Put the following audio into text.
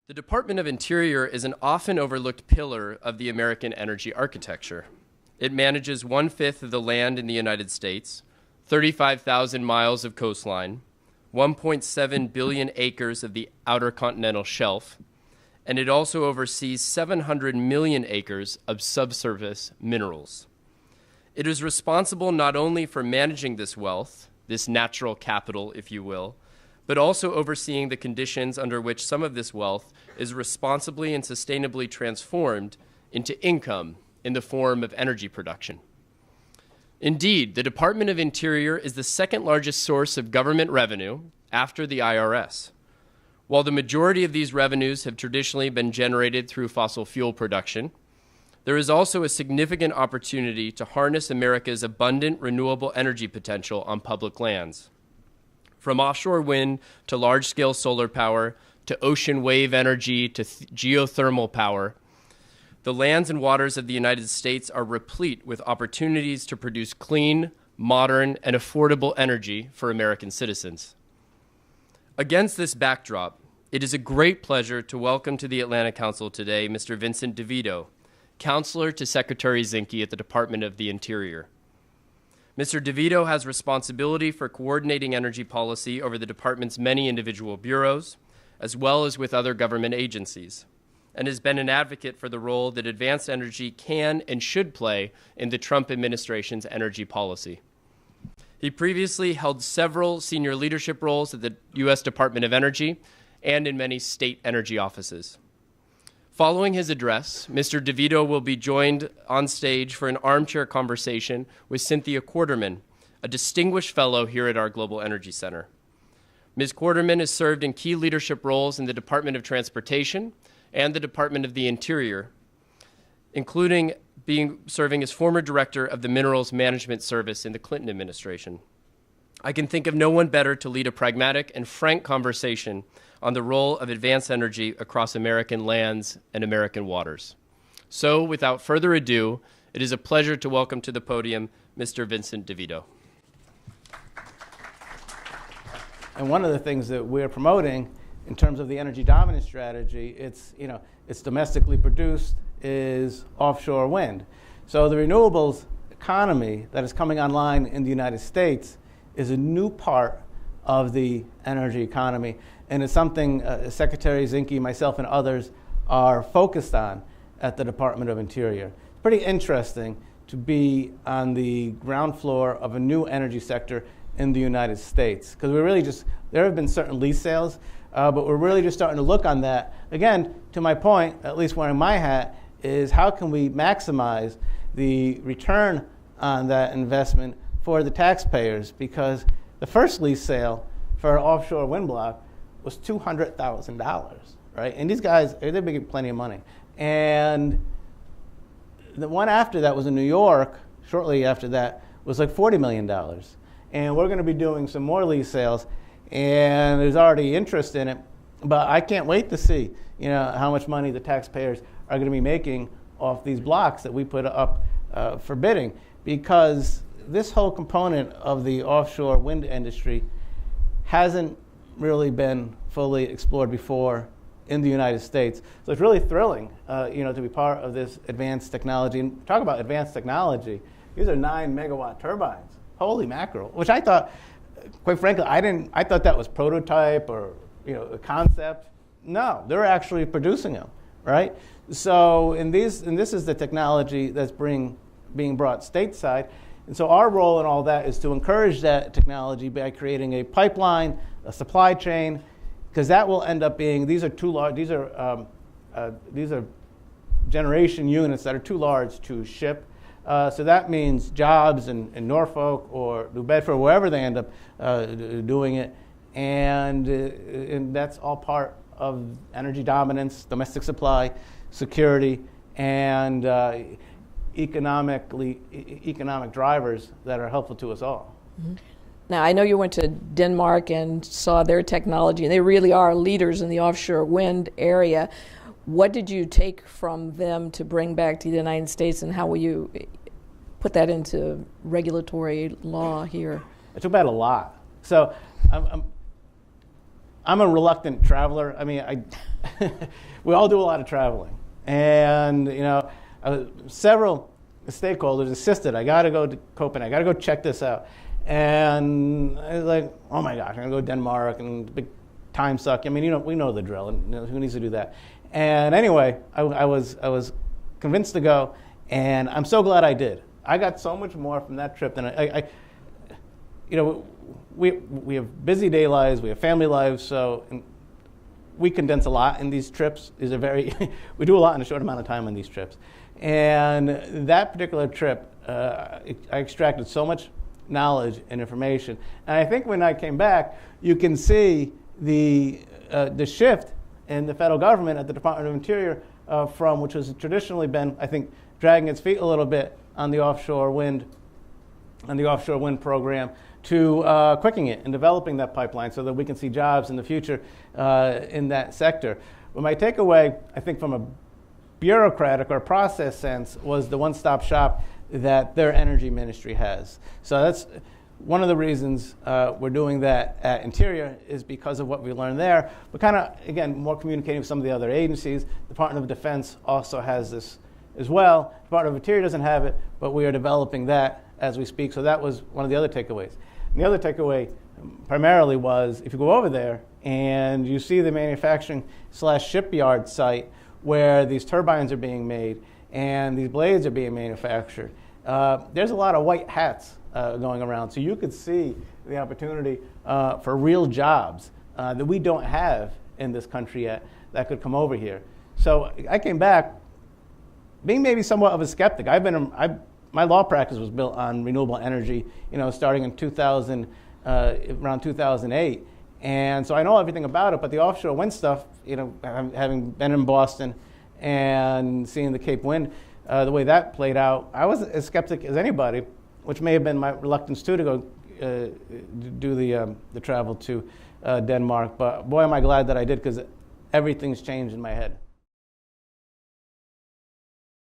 The Department of Interior is an often overlooked pillar of the American energy architecture. It manages 1/5 of the land in the United States, 35,000 miles of coastline, 1.7 billion acres of the outer continental shelf, and it also oversees 700 million acres of subsurface minerals. It is responsible not only for managing this wealth, this natural capital, if you will, but also overseeing the conditions under which some of this wealth is responsibly and sustainably transformed into income in the form of energy production. Indeed, the Department of Interior is the second largest source of government revenue after the IRS. While the majority of these revenues have traditionally been generated through fossil fuel production, there is also a significant opportunity to harness America's abundant renewable energy potential on public lands. From offshore wind to large-scale solar power, to ocean wave energy, to geothermal power, the lands and waters of the United States are replete with opportunities to produce clean, modern, and affordable energy for American citizens. Against this backdrop, it is a great pleasure to welcome to the Atlantic Council today Mr. Vincent DeVito, Counselor to Secretary Zinke at the Department of the Interior. Mr. DeVito has responsibility for coordinating energy policy over the department's many individual bureaus, as well as with other government agencies, and has been an advocate for the role that advanced energy can and should play in the Trump administration's energy policy. He previously held several senior leadership roles at the U.S. Department of Energy and in many state energy offices. Following his address, Mr. DeVito will be joined on stage for an armchair conversation with Cynthia Quarterman, a distinguished fellow here at our Global Energy Center. Ms. Quarterman has served in key leadership roles in the Department of Transportation and the Department of the Interior, including serving as former director of the Minerals Management Service in the Clinton administration. I can think of no one better to lead a pragmatic and frank conversation on the role of advanced energy across American lands and American waters. So, without further ado, it is a pleasure to welcome to the podium Mr. Vincent DeVito. And one of the things that we're promoting in terms of the energy dominance strategy, it's domestically produced, is offshore wind. So the renewables economy that is coming online in the United States is a new part of the energy economy, and it's something Secretary Zinke, myself, and others are focused on at the Department of Interior. It's pretty interesting to be on the ground floor of a new energy sector in the United States, because there have been certain lease sales, but we're really just starting to look on that. Again, to my point, at least wearing my hat, is how can we maximize the return on that investment for the taxpayers, because the first lease sale for an offshore wind block was $200,000, right? And these guys, they're making plenty of money. And the one after that was in New York, shortly after that, was like $40 million. And we're going to be doing some more lease sales, and there's already interest in it. But I can't wait to see, how much money the taxpayers are going to be making off these blocks that we put up for bidding, because this whole component of the offshore wind industry hasn't really been fully explored before in the United States. So it's really thrilling, to be part of this advanced technology. And talk about advanced technology. These are 9-megawatt turbines. Holy mackerel! Which I thought, quite frankly, I thought that was prototype or a concept. No, they're actually producing them, right? So this is the technology that's being brought stateside. And so our role in all that is to encourage that technology by creating a pipeline, a supply chain, because that will end up being, these are too large, these are generation units that are too large to ship. So that means jobs in Norfolk or New Bedford, wherever they end up doing it. And that's all part of energy dominance, domestic supply, security, and economic drivers that are helpful to us all. Mm-hmm. Now, I know you went to Denmark and saw their technology, and they really are leaders in the offshore wind area. What did you take from them to bring back to the United States, and how will you put that into regulatory law here? I took back a lot. So I'm a reluctant traveler. I mean, we all do a lot of traveling. And, several stakeholders insisted, I got to go to Copenhagen, I got to go check this out. And I was like, oh my gosh, I'm going to go to Denmark and big time suck. I mean, we know the drill, and who needs to do that? And anyway, I was convinced to go, and I'm so glad I did. I got so much more from that trip than we have busy day lives, we have family lives, so we condense a lot in these trips. These are we do a lot in a short amount of time on these trips. And that particular trip, I extracted so much knowledge and information. And I think when I came back, you can see the shift in the federal government at the Department of Interior from which has traditionally been, I think, dragging its feet a little bit on the offshore wind program to quicking it and developing that pipeline so that we can see jobs in the future in that sector. But my takeaway, I think, from a bureaucratic or process sense, was the one-stop shop that their energy ministry has. So that's one of the reasons we're doing that at Interior, is because of what we learned there. But kind of, again, more communicating with some of the other agencies. The Department of Defense also has this as well. The Department of Interior doesn't have it, but we are developing that as we speak. So that was one of the other takeaways. And the other takeaway primarily was, if you go over there and you see the manufacturing/shipyard site where these turbines are being made and these blades are being manufactured, there's a lot of white hats going around. So you could see the opportunity for real jobs that we don't have in this country yet that could come over here. So I came back being maybe somewhat of a skeptic. My law practice was built on renewable energy, starting in around 2008. And so I know everything about it, but the offshore wind stuff, having been in Boston and seeing the Cape Wind, the way that played out, I was as skeptic as anybody, which may have been my reluctance too to go do the travel to Denmark. But boy, am I glad that I did, because everything's changed in my head.